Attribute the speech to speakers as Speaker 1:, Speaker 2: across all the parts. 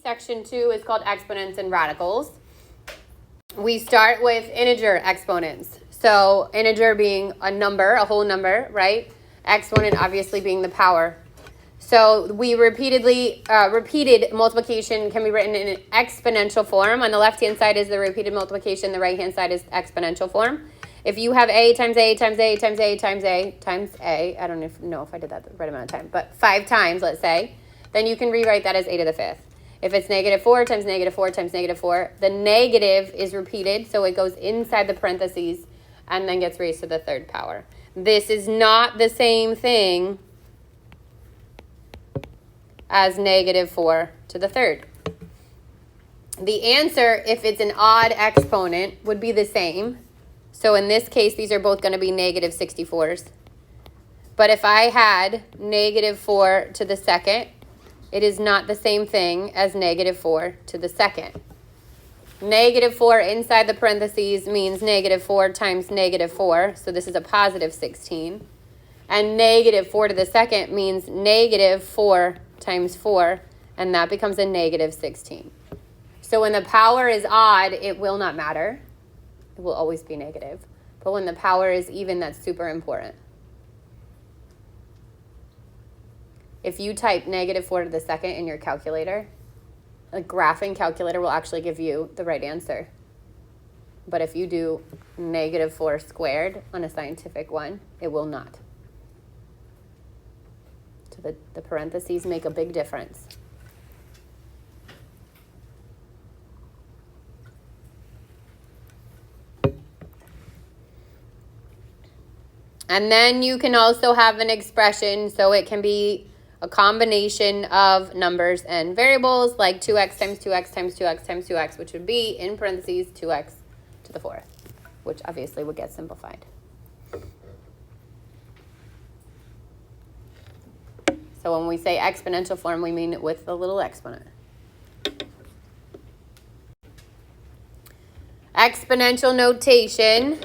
Speaker 1: Section 2 is called exponents and radicals. We start with integer exponents. So integer being a number, a whole number, right? Exponent obviously being the power. So we repeated multiplication can be written in an exponential form. On the left-hand side is the repeated multiplication. The right-hand side is exponential form. If you have a times a times a times a times a times a, I don't know if I did that the right amount of time, but 5 times, let's say, then you can rewrite that as a to the 5th. If it's negative 4 times negative 4 times negative 4, the negative is repeated, so it goes inside the parentheses and then gets raised to the 3rd power. This is not the same thing as negative 4 to the 3rd. The answer, if it's an odd exponent, would be the same. So in this case, these are both going to be negative 64s. But if I had negative 4 to the 2nd, it is not the same thing as negative 4 to the 2nd. Negative 4 inside the parentheses means negative 4 times negative 4. So this is a positive 16. And negative 4 to the 2nd means negative 4 times 4. And that becomes a negative 16. So when the power is odd, it will not matter. It will always be negative. But when the power is even, that's super important. If you type negative 4 to the 2nd in your calculator, a graphing calculator will actually give you the right answer. But if you do negative 4 squared on a scientific one, it will not. So the parentheses make a big difference. And then you can also have an expression, so it can be a combination of numbers and variables, like 2x times 2x times 2x times 2x, which would be, in parentheses, 2x to the 4th, which obviously would get simplified. So when we say exponential form, we mean it with the little exponent. Exponential notation.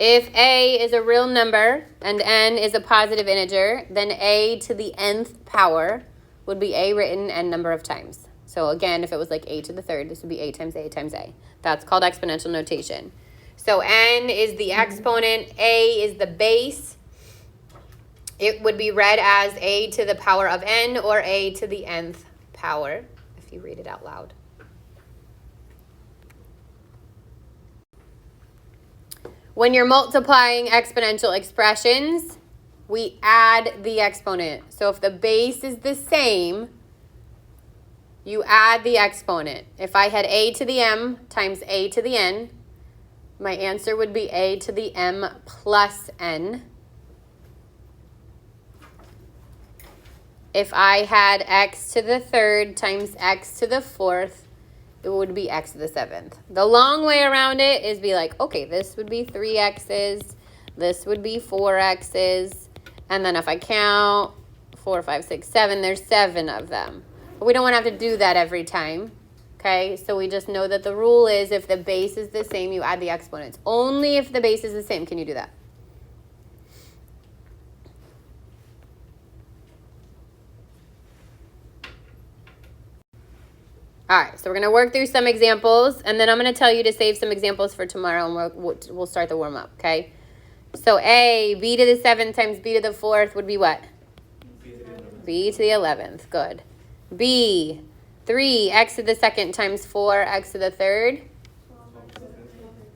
Speaker 1: If a is a real number and n is a positive integer, then a to the nth power would be a written n number of times. So again, if it was like a to the 3rd, this would be a times a times a. That's called exponential notation. So n is the exponent, a is the base. It would be read as a to the power of n or a to the nth power, if you read it out loud. When you're multiplying exponential expressions, we add the exponent. So if the base is the same, you add the exponent. If I had a to the m times a to the n, my answer would be a to the m plus n. If I had x to the 3rd times x to the 4th, it would be x to the 7th. The long way around it is be like, okay, this would be 3x's, this would be 4x's, and then if I count 4, 5, 6, 7, there's 7 of them. But we don't want to have to do that every time, okay? So we just know that the rule is if the base is the same, you add the exponents. Only if the base is the same can you do that. All right, so we're going to work through some examples, and then I'm going to tell you to save some examples for tomorrow, and we'll start the warm-up, okay? So a, b to the 7th times b to the 4th would be what? B to the 11th, good. B, 3x to the 2nd times 4x to the 3rd.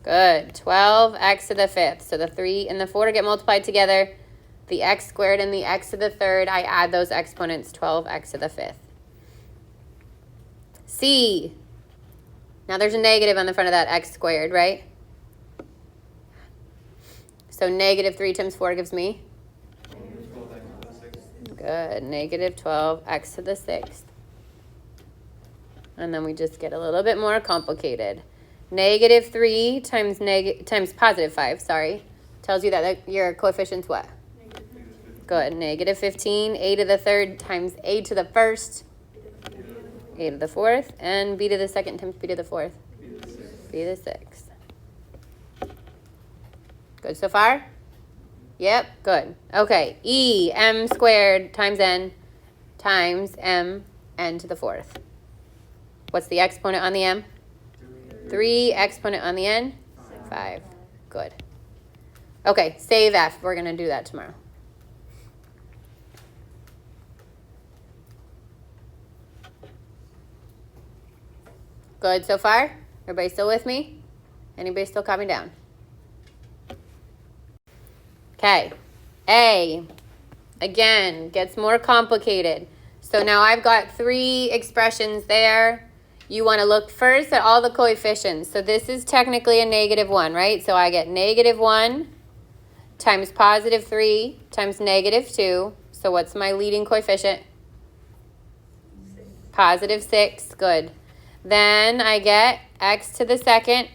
Speaker 1: Good, 12x to the 5th. So the 3 and the 4 get multiplied together. The x squared and the x to the 3rd, I add those exponents, 12x to the 5th. C. Now there's a negative on the front of that x squared, right? So negative 3 times 4 gives me? Good. Negative 12x to the 6th. And then we just get a little bit more complicated. Negative 3 times positive 5, tells you that your coefficient's what? Good. Negative 15. A to the 3rd times a to the 1st. A to the 4th, and b to the 2nd times b to the 4th. B to the 6th. Good so far? Yep, good. Okay, e, m squared times n times m n to the fourth. What's the exponent on the m? 3. Exponent on the n? 5. Good. Okay, save F. We're going to do that tomorrow. Good so far? Everybody still with me? Anybody still coming down? Okay. A. Again, gets more complicated. So now I've got 3 expressions there. You want to look first at all the coefficients. So this is technically a -1, right? So I get -1 times +3 times -2. So what's my leading coefficient? 6. +6. Good. Then I get x to the second.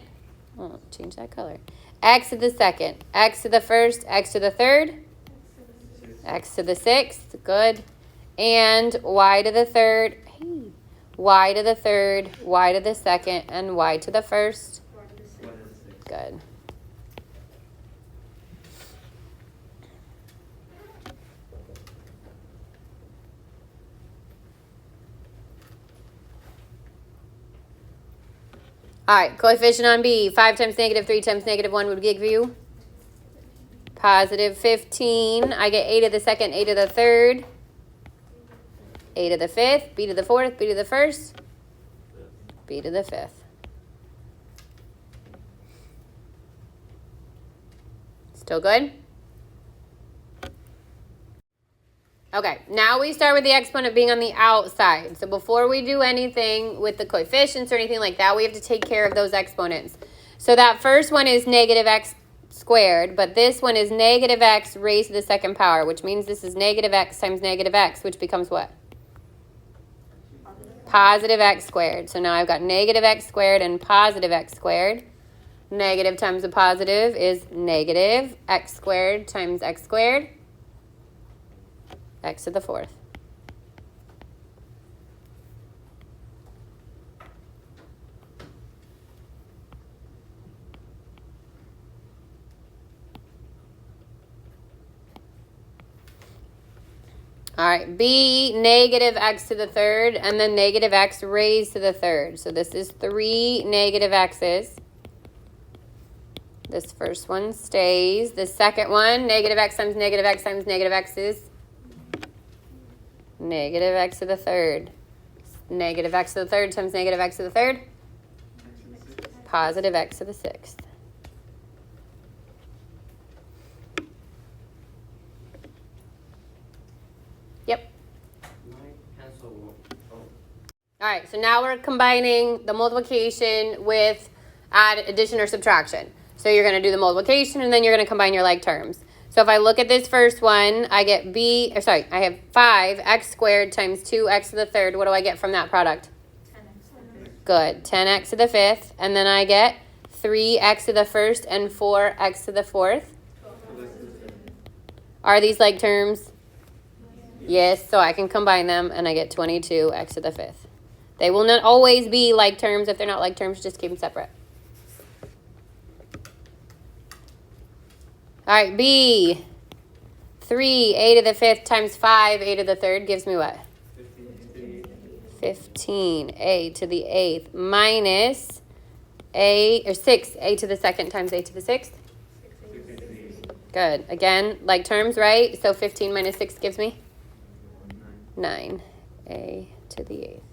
Speaker 1: Oh, change that color. X to the second, x to the first, x to the third, x to the sixth. Good. And y to the third. Hey. Y to the third, y to the second, and y to the first. Good. All right, coefficient on B, 5 times -3 times -1 would give you +15. I get a to the second, a to the third, a to the fifth, b to the fourth, b to the first, b to the fifth. Still good? Okay, now we start with the exponent being on the outside. So before we do anything with the coefficients or anything like that, we have to take care of those exponents. So that first one is -x squared, but this one is -x raised to the second power, which means this is -x times -x, which becomes what? +x squared. So now I've got -x squared and +x squared. Negative times a positive is -x squared times x squared. X to the fourth. All right, B, -x to the third, and then -x raised to the third. So this is 3 negative x's. This first one stays. The second one, -x times -x times -x is -x to the third. -x to the third times -x to the third. +x to the sixth. Yep. All right, so now we're combining the multiplication with addition or subtraction. So you're going to do the multiplication and then you're going to combine your like terms. So if I look at this first one, I get I have 5x squared times 2x to the third. What do I get from that product? 10x. Good. 10x to the fifth. And then I get 3x to the first and 4x to the fourth. Are these like terms? Yes, so I can combine them and I get 22x to the fifth. They will not always be like terms. If they're not like terms, just keep them separate. All right, B, 3a to the fifth times 5a to the third gives me what? 15a to the eighth minus 6a to the second times a to the sixth. Good. Again, like terms, right? So 15 minus 6 gives me 9a to the eighth.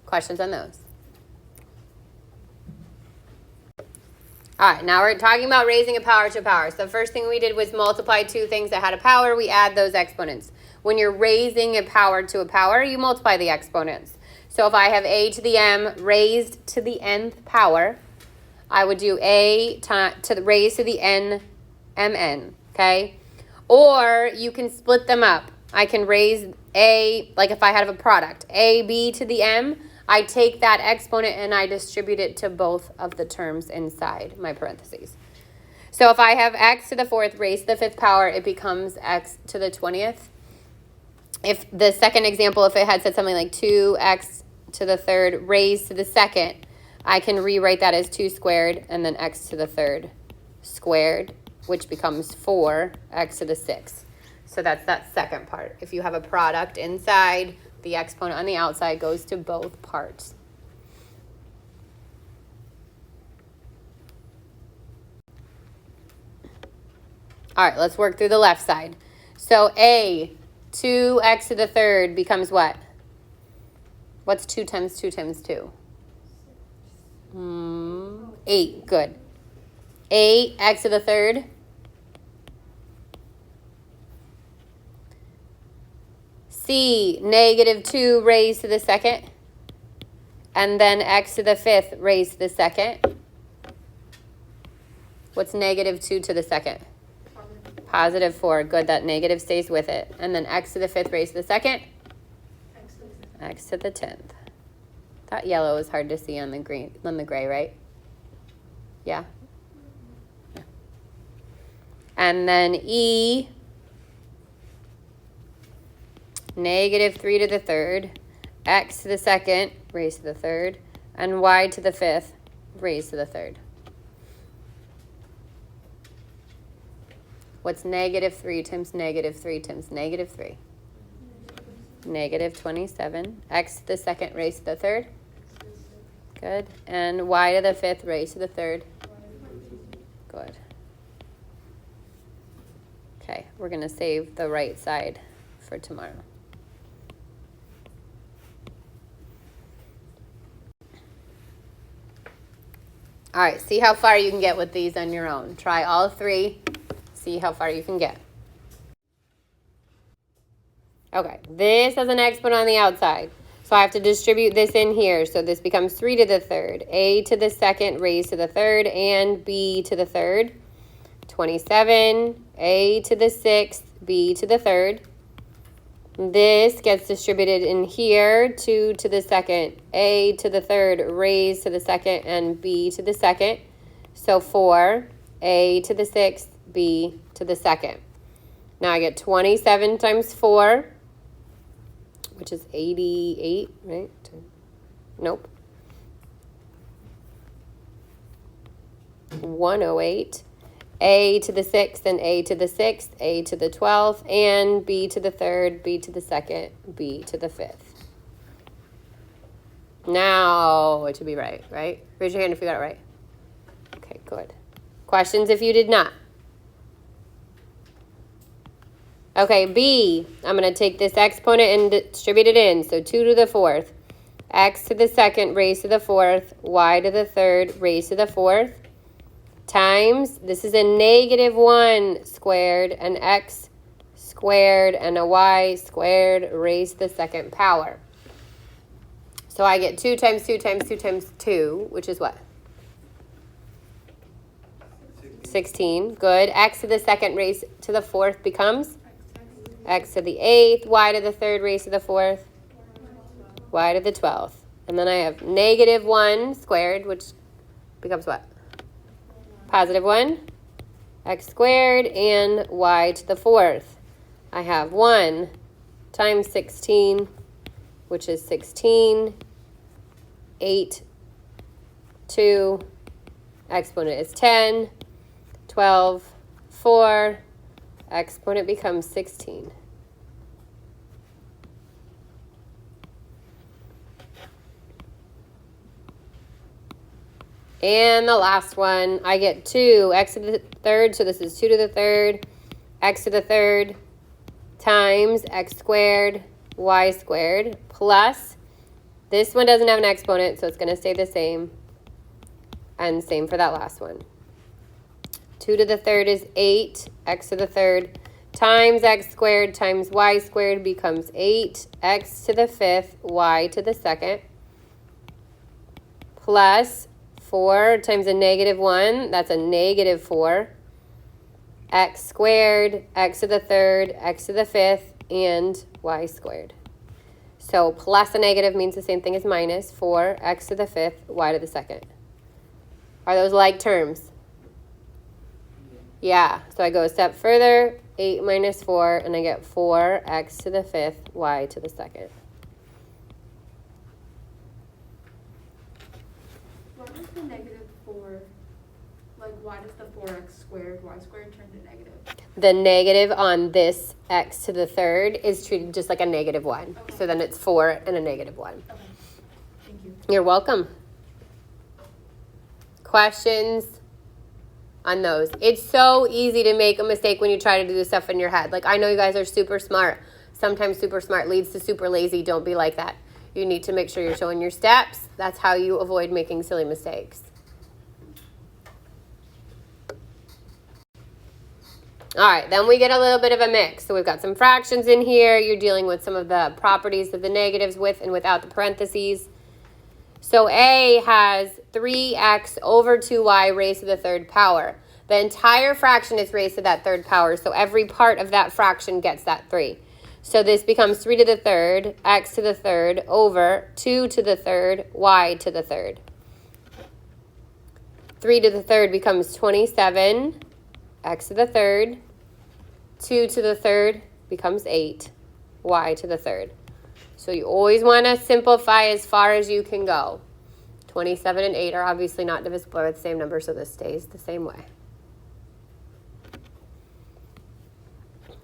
Speaker 1: Questions on those? All right, now we're talking about raising a power to a power. So the first thing we did was multiply two things that had a power. We add those exponents. When you're raising a power to a power, you multiply the exponents. So if I have a to the m raised to the nth power, I would do a to the raised to the n mn, okay? Or you can split them up. I can raise a, like if I have a product, ab to the m, I take that exponent and I distribute it to both of the terms inside my parentheses. So if I have x to the fourth raised to the fifth power, it becomes x to the 20th. If the second example, if it had said something like 2x to the third raised to the second, I can rewrite that as 2 squared and then x to the third squared. which becomes 4 x to the 6th. So that's that second part. If you have a product inside, the exponent on the outside goes to both parts. All right, let's work through the left side. So a, 2x to the third becomes what? What's 2 times 2 times 2? 8, good. 8x to the third. C, negative 2 raised to the second. And then x to the fifth raised to the second. What's negative 2 to the second? Positive 4. Good, that negative stays with it. And then x to the fifth raised to the second. X to the 10th. That yellow is hard to see on the green, on the gray, right? Yeah. And then E, negative 3 to the third, x to the second raised to the third, and y to the fifth raised to the third. What's negative 3 times negative 3 times negative 3? Negative 27. X to the second raised to the third. Good. And y to the fifth raised to the third. Good. Okay, we're going to save the right side for tomorrow. All right, see how far you can get with these on your own. Try all 3. See how far you can get. Okay, this has an exponent on the outside. So I have to distribute this in here. So this becomes 3 to the third, a to the second raised to the third, and b to the third. 27, a to the 6th, b to the third. This gets distributed in here, 2 to the second, a to the third raised to the second, and b to the second. So 4, a to the 6th, b to the second. Now I get 27 times 4, which is 88, right? Nope. 108. A to the 6th and a to the 6th, a to the 12th, and b to the third, b to the second, b to the 5th. Now it should be right? Raise your hand if you got it right. Okay, good. Questions if you did not? Okay, b, I'm going to take this exponent and distribute it in. So 2 to the 4th, x to the second raised to the 4th, y to the third raised to the 4th, times, this is a negative 1 squared, an x squared, and a y squared raised to the second power. So I get 2 times 2 times 2 times 2, which is what? 16. Good. X to the second raised to the 4th becomes? X to the 8th, y to the third raised to the 4th, y to the 12th. And then I have negative 1 squared, which becomes what? Positive 1, x squared, and y to the 4th. I have 1 times 16, which is 16, 8, 2, exponent is 10, 12, 4, exponent becomes 16. And the last one, I get 2, x to the third, so this is 2 to the third, x to the third, times x squared, y squared, plus, this one doesn't have an exponent, so it's going to stay the same, and same for that last one. 2 to the third is 8, x to the third, times x squared times y squared becomes 8, x to the 5th, y to the 2nd, plus 4 times a negative 1, that's a negative 4, x squared, x to the 3rd, x to the 5th, and y squared. So plus a negative means the same thing as minus, 4, x to the 5th, y to the 2nd. Are those like terms? Yeah, so I go a step further, 8 minus 4, and I get 4, x to the 5th, y to the 2nd.
Speaker 2: Why does the negative 4, like why does the 4 4x squared, y squared turned to negative.
Speaker 1: The negative on this x to the third is treated just like a negative 1.
Speaker 2: Okay.
Speaker 1: So then it's 4 and a negative 1.
Speaker 2: Okay. Thank you.
Speaker 1: You're welcome. Questions on those? It's so easy to make a mistake when you try to do this stuff in your head. Like, I know you guys are super smart. Sometimes super smart leads to super lazy. Don't be like that. You need to make sure you're showing your steps. That's how you avoid making silly mistakes. All right, then we get a little bit of a mix. So we've got some fractions in here. You're dealing with some of the properties of the negatives with and without the parentheses. So A has 3x over 2y raised to the third power. The entire fraction is raised to that third power, so every part of that fraction gets that 3. So this becomes 3 to the third, x to the third, over 2 to the third, y to the third. 3 to the third becomes 27, x to the third. 2 to the third becomes 8, y to the third. So you always want to simplify as far as you can go. 27 and 8 are obviously not divisible by the same number, so this stays the same way.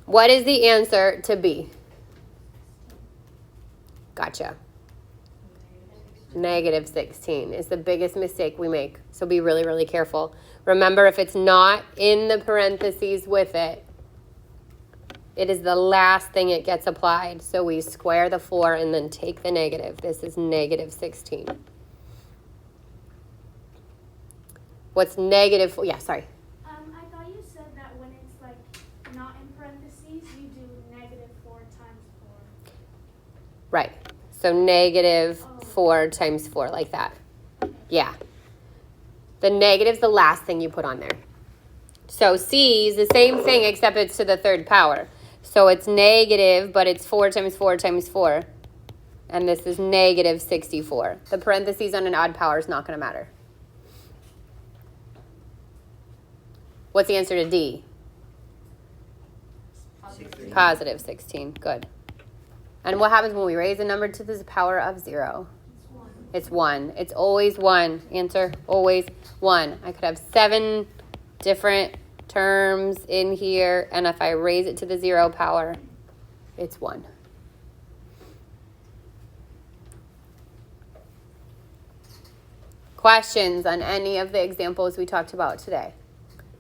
Speaker 1: What is the answer to B? Gotcha. Negative 16 is the biggest mistake we make, so be really, really careful. Remember, if it's not in the parentheses with it, it is the last thing it gets applied. So we square the 4 and then take the negative. This is negative 16. What's negative 4? Yeah, sorry.
Speaker 3: I thought you said that when it's like not in parentheses, you do negative 4 times 4.
Speaker 1: Right. So negative 4 times 4, like that. Yeah. The negative's the last thing you put on there. So C is the same thing except it's to the third power. So it's negative, but it's 4 times 4 times 4. And this is negative 64. The parentheses on an odd power is not going to matter. What's the answer to D? Positive 16. Good. And what happens when we raise a number to the power of 0? It's 1. It's always 1. Answer, always 1. I could have 7 different terms in here, and if I raise it to the 0 power, it's 1. Questions on any of the examples we talked about today?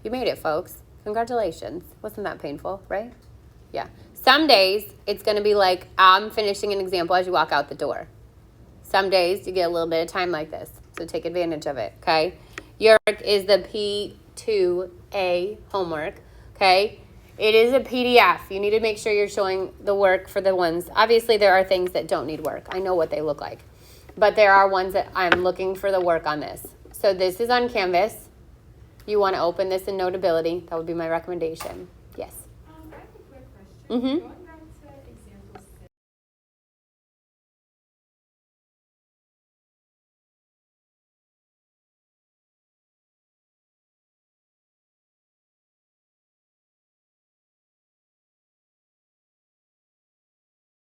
Speaker 1: You made it, folks. Congratulations. Wasn't that painful, right? Yeah. Some days, it's going to be like I'm finishing an example as you walk out the door. Some days, you get a little bit of time like this, so take advantage of it, okay? Your work is the P2A homework, okay? It is a PDF. You need to make sure you're showing the work for the ones. Obviously, there are things that don't need work. I know what they look like. But there are ones that I'm looking for the work on this. So this is on Canvas. You want to open this in Notability. That would be my recommendation. Yes?
Speaker 2: I have a quick question.
Speaker 1: Mm-hmm.
Speaker 2: Going